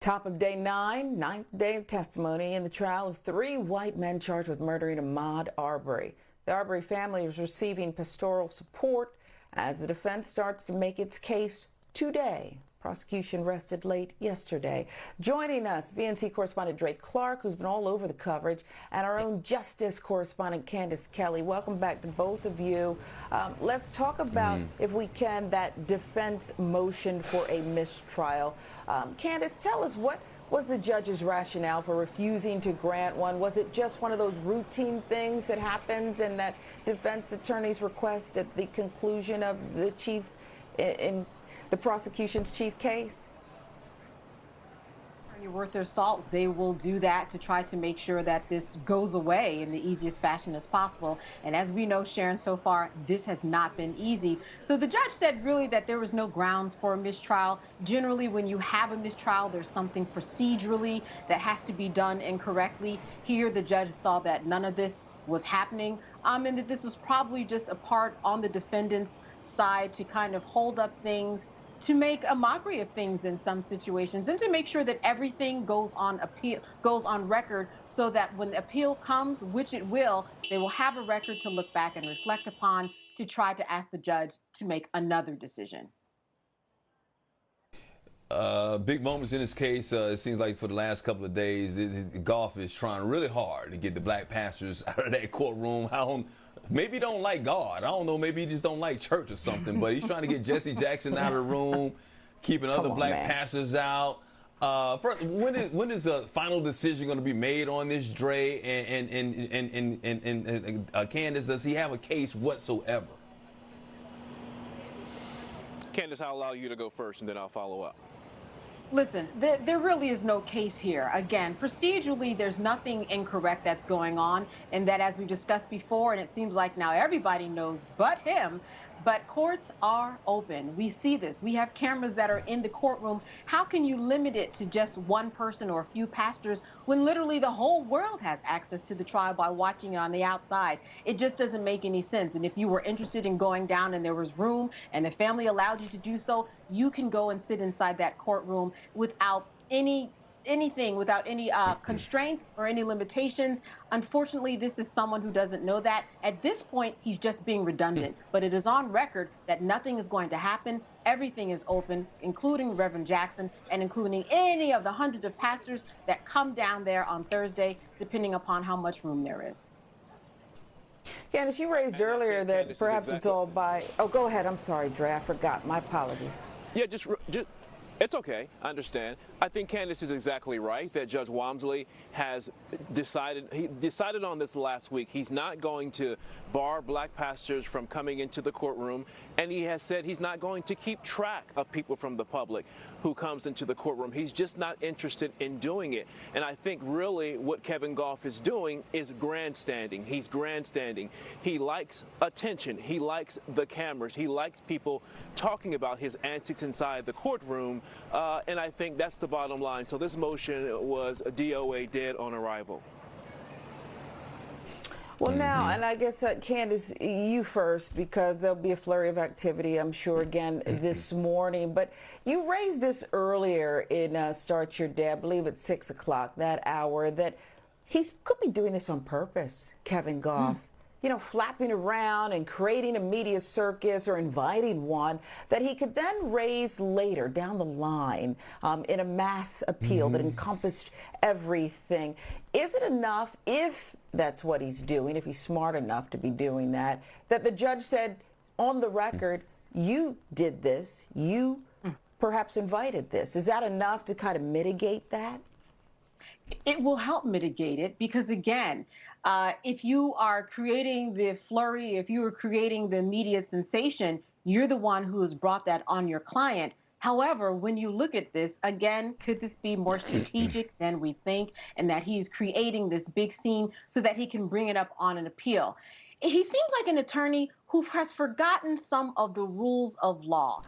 Top of day 9, ninth day of testimony in the trial of 3 white men charged with murdering Ahmaud Arbery. The Arbery family is receiving pastoral support as the defense starts to make its case today. Prosecution rested late yesterday. Joining us, BNC correspondent Drake Clark, who's been all over the coverage, and our own justice correspondent Candace Kelley. Welcome back to both of you. Let's talk about, if we can, that defense motion for a mistrial. Candace, tell us, what was the judge's rationale for refusing to grant one? Was it just one of those routine things that happens and that defense attorneys request at the conclusion of the chief in the prosecution's chief case? Worth their salt, they will do that to try to make sure that this goes away in the easiest fashion as possible. And as we know, Sharon, so far, this has not been easy. So the judge said really that there was no grounds for a mistrial. Generally, when you have a mistrial, there's something procedurally that has to be done incorrectly. Here, the judge saw that none of this was happening, and that this was probably just a part on the defendant's side to kind of hold up things, to make a mockery of things in some situations, and to make sure that everything goes on record, so that when the appeal comes, which it will, they will have a record to look back and reflect upon to try to ask the judge to make another decision. Big moments in this case. It seems like for the last couple of days, Gough is trying really hard to get the black pastors out of that courtroom. Maybe he don't like God. I don't know. Maybe he just don't like church or something. But he's trying to get Jesse Jackson out of the room, keeping other black pastors out. First, when is the final decision going to be made on this, Dre? And Candace, does he have a case whatsoever? Candace, I'll allow you to go first, and then I'll follow up. Listen, there really is no case here. Again, procedurally, there's nothing incorrect that's going on, and that, as we discussed before, and it seems like now everybody knows but him, but courts are open. We see this. We have cameras that are in the courtroom. How can you limit it to just one person or a few pastors when literally the whole world has access to the trial by watching it on the outside? It just doesn't make any sense. And if you were interested in going down and there was room and the family allowed you to do so, you can go and sit inside that courtroom without anything, without any constraints or any limitations. Unfortunately, this is someone who doesn't know that. At this point, he's just being redundant. But it is on record that nothing is going to happen. Everything is open, including Reverend Jackson and including any of the hundreds of pastors that come down there on Thursday, depending upon how much room there is. Candace, you raised earlier that perhaps it's all by... Oh, go ahead. I'm sorry, Dre. I forgot. My apologies. Yeah, just it's okay. I understand. I think Candace is exactly right that Judge Walmsley has decided. He decided on this last week. He's not going to bar black pastors from coming into the courtroom, and he has said he's not going to keep track of people from the public who comes into the courtroom. He's just not interested in doing it. And I think really what Kevin Gough is doing is grandstanding. He's grandstanding. He likes attention. He likes the cameras. He likes people talking about his antics inside the courtroom. And I think that's the bottom line. So this motion was a DOA dead on arrival. Well, now, and I guess, Candace, you first, because there'll be a flurry of activity, I'm sure, again, this morning. But you raised this earlier in Start Your Day, I believe at 6 o'clock, that hour, that he could be doing this on purpose, Kevin Gough. You know, flapping around and creating a media circus or inviting one that he could then raise later down the line in a mass appeal that encompassed everything. Is it enough, if that's what he's doing, if he's smart enough to be doing that, that the judge said on the record, you did this, you perhaps invited this? Is that enough to kind of mitigate that? It will help mitigate it because, again, if you are creating the flurry, if you are creating the immediate sensation, you're the one who has brought that on your client. However, when you look at this, again, could this be more strategic than we think, and that he's creating this big scene so that he can bring it up on an appeal? He seems like an attorney who has forgotten some of the rules of law.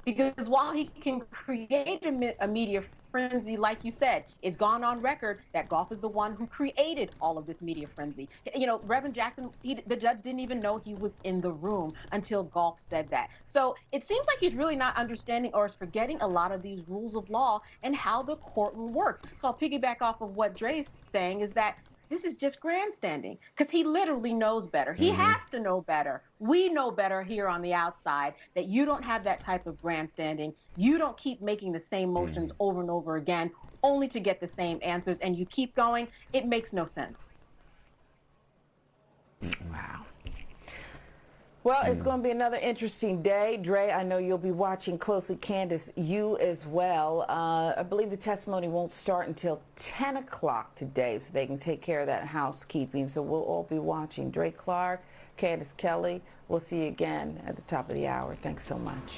Because while he can create a media frenzy, like you said, it's gone on record that Gough is the one who created all of this media frenzy. You know, Reverend Jackson, the judge didn't even know he was in the room until Gough said that. So it seems like he's really not understanding or is forgetting a lot of these rules of law and how the courtroom works. So I'll piggyback off of what Dre's saying is that this is just grandstanding because he literally knows better. He has to know better. We know better here on the outside that you don't have that type of grandstanding. You don't keep making the same motions over and over again only to get the same answers, and you keep going. It makes no sense. Wow. Well, it's going to be another interesting day. Dre, I know you'll be watching closely. Candace, you as well. I believe the testimony won't start until 10 o'clock today, so they can take care of that housekeeping. So we'll all be watching. Dre Clark, Candace Kelley, we'll see you again at the top of the hour. Thanks so much.